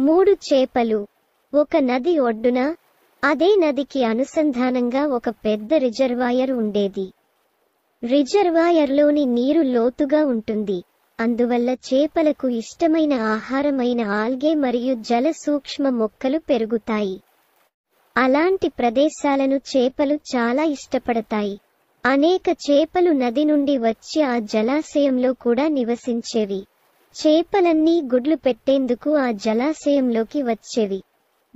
3 చేపలు. ఒక నది ఒడ్డున, అదే నదికి అనుసంధానంగా ఒక పెద్ద రిజర్వాయర్ ఉండేది. రిజర్వాయర్లోని నీరు లోతుగా ఉంటుంది. అందువల్ల చేపలకు ఇష్టమైన ఆహారమైన ఆల్గే మరియు జల సూక్ష్మ మొక్కలు పెరుగుతాయి. అలాంటి ప్రదేశాలను చేపలు చాలా ఇష్టపడతాయి. అనేక చేపలు నది నుండి వచ్చి ఆ జలాశయంలో కూడా నివసించేవి. చేపలన్నీ గుడ్లు పెట్టేందుకు ఆ జలాశయంలోకి వచ్చేవి.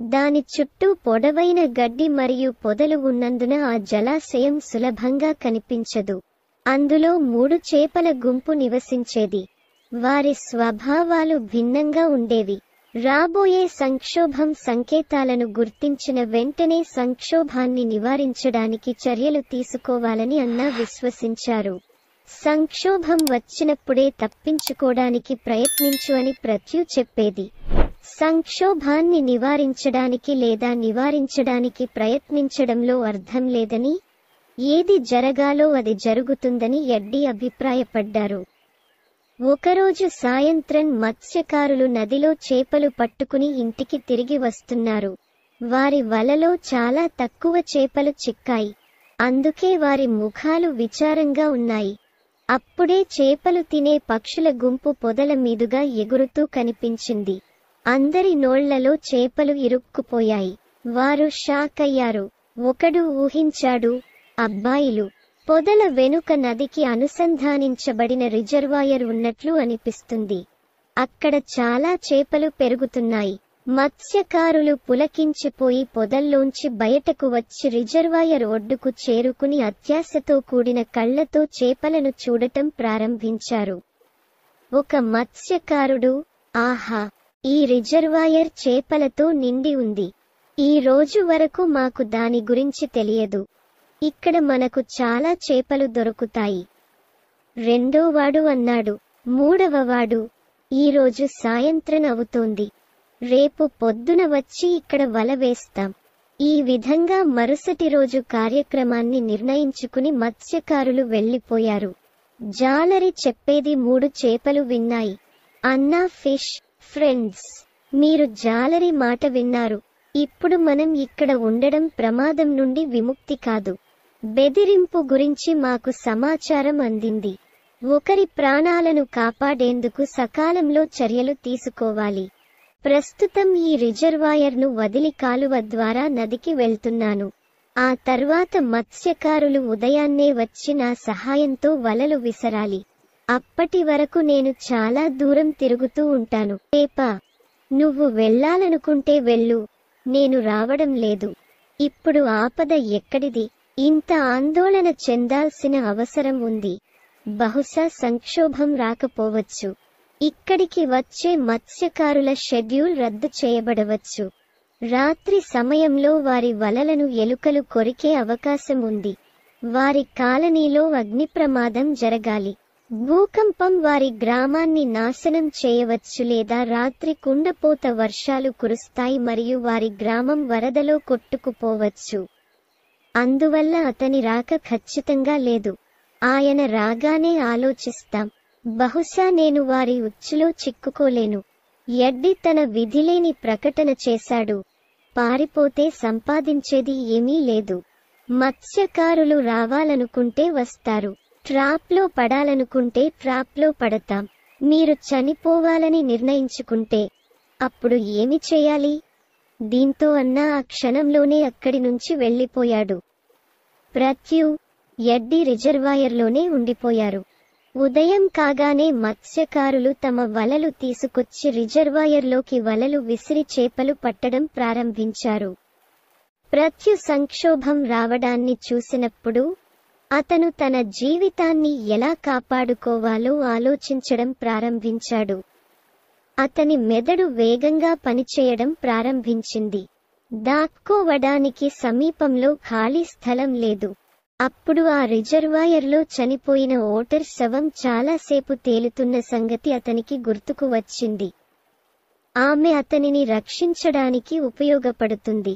దాని చుట్టూ పొడవైన గడ్డి మరియు పొదలు ఉన్నందున ఆ జలాశయం సులభంగా కనిపించదు. అందులో 3 చేపల గుంపు నివసించేది. వారి స్వభావాలు భిన్నంగా ఉండేవి. రాబోయే సంక్షోభం సంకేతాలను గుర్తించిన వెంటనే సంక్షోభాన్ని నివారించడానికి చర్యలు తీసుకోవాలని అన్నా విశ్వసించారు. సంక్షోభం వచ్చినప్పుడే తప్పించుకోవడానికి ప్రయత్నించు అని ప్రత్యు చెప్పేది. సంక్షోభాన్ని నివారించడానికి లేదా నివారించడానికి ప్రయత్నించడంలో అర్థం లేదని, ఏది జరగాలో అది జరుగుతుందని ఎడ్డీ అభిప్రాయపడ్డారు. ఒకరోజు సాయంత్రం మత్స్యకారులు నదిలో చేపలు పట్టుకుని ఇంటికి తిరిగి వస్తున్నారు. వారి వలలో చాలా తక్కువ చేపలు చిక్కాయి. అందుకే వారి ముఖాలు విచారంగా ఉన్నాయి. అప్పుడే చేపలు తినే పక్షుల గుంపు పొదల మీదుగా ఎగురుతూ కనిపించింది. అందరి నోళ్లలో చేపలు ఇరుక్కుపోయాయి. వారు షాక్ అయ్యారు. ఒకడు ఊహించాడు, అబ్బాయిలు, పొదల వెనుక నదికి అనుసంధానించబడిన రిజర్వాయర్ ఉన్నట్లు అనిపిస్తుంది. అక్కడ చాలా చేపలు పెరుగుతున్నాయి. మత్స్యకారులు పులకించిపోయి పొదల్లోంచి బయటకు వచ్చి రిజర్వాయర్ ఒడ్డుకు చేరుకుని అత్యాశతో కూడిన కళ్లతో చేపలను చూడటం ప్రారంభించారు. ఒక మత్స్యకారుడు, ఆహా, ఈ రిజర్వాయర్ చేపలతో నిండి ఉంది. ఈ రోజు వరకు మాకు దాని గురించి తెలియదు. ఇక్కడ మనకు చాలా చేపలు దొరుకుతాయి. రెండోవాడు అన్నాడు. మూడవవాడు, ఈరోజు సాయంత్రం అవుతోంది. రేపు పొద్దున వచ్చి ఇక్కడ వల వేస్తాం. ఈ విధంగా మరుసటి రోజు కార్యక్రమాన్ని నిర్ణయించుకుని మత్స్యకారులు వెళ్లిపోయారు. జాలరి చెప్పేది 3 చేపలు విన్నాయి. అన్నా ఫిష్ ఫ్రెండ్స్, మీరు జాలరి మాట విన్నారు. ఇప్పుడు మనం ఇక్కడ ఉండడం ప్రమాదం నుండి విముక్తి కాదు. బెదిరింపు గురించి మాకు సమాచారం అందింది. ఒకరి ప్రాణాలను కాపాడేందుకు సకాలంలో చర్యలు తీసుకోవాలి. ప్రస్తుతం ఈ రిజర్వాయర్ను వదిలి కాలువ ద్వారా నదికి వెళ్తున్నాను. ఆ తర్వాత మత్స్యకారులు ఉదయాన్నే వచ్చి నా సహాయంతో వలలు విసరాలి. అప్పటి వరకు నేను చాలా దూరం తిరుగుతూ ఉంటాను. చేపా, నువ్వు వెళ్ళాలనుకుంటే వెళ్ళు, నేను రావడం లేదు. ఇప్పుడు ఆపద ఎక్కడిది? ఇంత ఆందోళన చెందాల్సిన అవసరం ఉంది. బహుశా సంక్షోభం రాకపోవచ్చు. ఇక్కడికి వచ్చే మత్స్యకారుల షెడ్యూల్ రద్దు చేయబడవచ్చు. రాత్రి సమయంలో వారి వలలను ఎలుకలు కొరికే అవకాశం ఉంది. వారి కాలనీలో అగ్ని ప్రమాదం జరగాలి. భూకంపం వారి గ్రామాన్ని నాశనం చేయవచ్చు లేదా రాత్రి కుండపోత వర్షాలు కురుస్తాయి మరియు వారి గ్రామం వరదలో కొట్టుకుపోవచ్చు. అందువల్ల అతని రాక ఖచ్చితంగా లేదు. ఆయన రాగానే ఆలోచిస్తాం. బహుశా నేను వారి ఉచ్చులో చిక్కుకోలేను. ఎడ్డీ తన విధిలేని ప్రకటన చేశాడు. పారిపోతే సంపాదించేది ఏమీ లేదు. మత్స్యకారులు రావాలనుకుంటే వస్తారు. ట్రాప్లో పడాలనుకుంటే ట్రాప్లో పడతాం. మీరు చనిపోవాలని నిర్ణయించుకుంటే అప్పుడు ఏమి చేయాలి? దీంతో అన్నా ఆ క్షణంలోనే అక్కడి నుంచి వెళ్లిపోయాడు. ప్రత్యు, ఎడ్డీ రిజర్వాయర్లోనే ఉండిపోయారు. ఉదయం కాగానే మత్స్యకారులు తమ వలలు తీసుకొచ్చి రిజర్వాయర్లోకి వలలు విసిరి చేపలు పట్టడం ప్రారంభించారు. ప్రత్యు సంక్షోభం రావడాన్ని చూసినప్పుడు అతను తన జీవితాన్ని ఎలా కాపాడుకోవాలో ఆలోచించడం ప్రారంభించాడు. అతని మెదడు వేగంగా పనిచేయడం ప్రారంభించింది. దాక్కోవడానికి సమీపంలో ఖాళీ స్థలం లేదు. అప్పుడు ఆ రిజర్వాయర్లో చనిపోయిన ఓటర్ శవం చాలాసేపు తేలుతున్న సంగతి అతనికి గుర్తుకు వచ్చింది. ఆమె అతనిని రక్షించడానికి ఉపయోగపడుతుంది.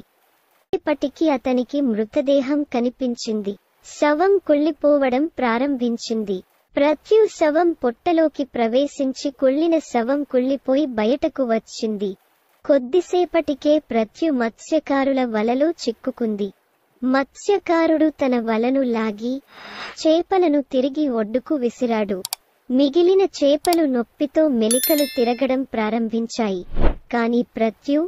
ఇప్పటికీ అతనికి మృతదేహం కనిపించింది. శవం కుళ్ళిపోవడం ప్రారంభించింది. ప్రత్యు శవం పొట్టలోకి ప్రవేశించి కుళ్ళిన శవం కుళ్ళిపోయి బయటకు వచ్చింది. కొద్దిసేపటికే ప్రత్యు మత్స్యకారుల వలలో చిక్కుకుంది. మత్స్యకారుడు తన వలను లాగి చేపలను తిరిగి ఒడ్డుకు విసిరాడు. మిగిలిన చేపలు నొప్పితో మెలికలు తిరగడం ప్రారంభించాయి. కాని ప్రత్యు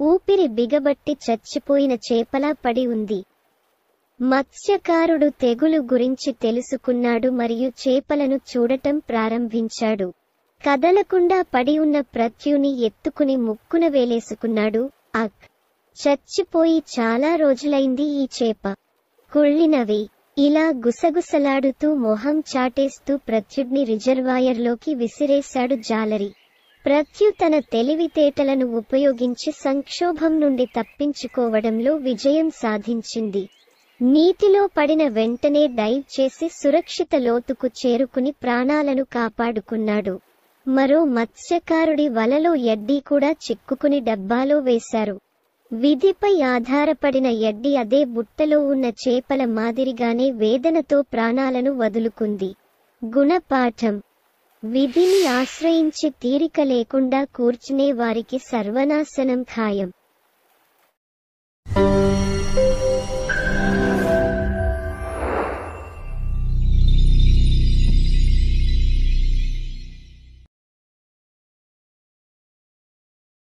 ఊపిరి బిగబట్టి చచ్చిపోయిన చేపలా పడి ఉంది. మత్స్యకారుడు తెగులు గురించి తెలుసుకున్నాడు మరియు చేపలను చూడటం ప్రారంభించాడు. కదలకుండా పడి ఉన్న ప్రత్యుని ఎత్తుకుని ముక్కున వేలేసుకున్నాడు. అక్! చచ్చిపోయి చాలా రోజులైంది ఈ చేప. కుళ్ళినవి. ఇలా గుసగుసలాడుతూ మొహం చాటేస్తూ ప్రత్యుడ్ని రిజర్వాయర్లోకి విసిరేశాడు జాలరి. ప్రత్యు తన తెలివితేటలను ఉపయోగించి సంక్షోభం నుండి తప్పించుకోవడంలో విజయం సాధించింది. నీటిలో పడిన వెంటనే డైవ్ చేసి సురక్షిత లోతుకు చేరుకుని ప్రాణాలను కాపాడుకున్నాడు. మరో మత్స్యకారుడి వలలో ఎడ్డీ కూడా చిక్కుకుని డబ్బాలో వేశారు. విధిపై ఆధారపడిన ఎడ్డీ అదే బుట్టలో ఉన్న చేపల మాదిరిగానే వేదనతో ప్రాణాలను వదులుకుంది. గుణపాఠం: విధిని ఆశ్రయించి తీరిక లేకుండా కూర్చునే వారికి సర్వనాశనం ఖాయం.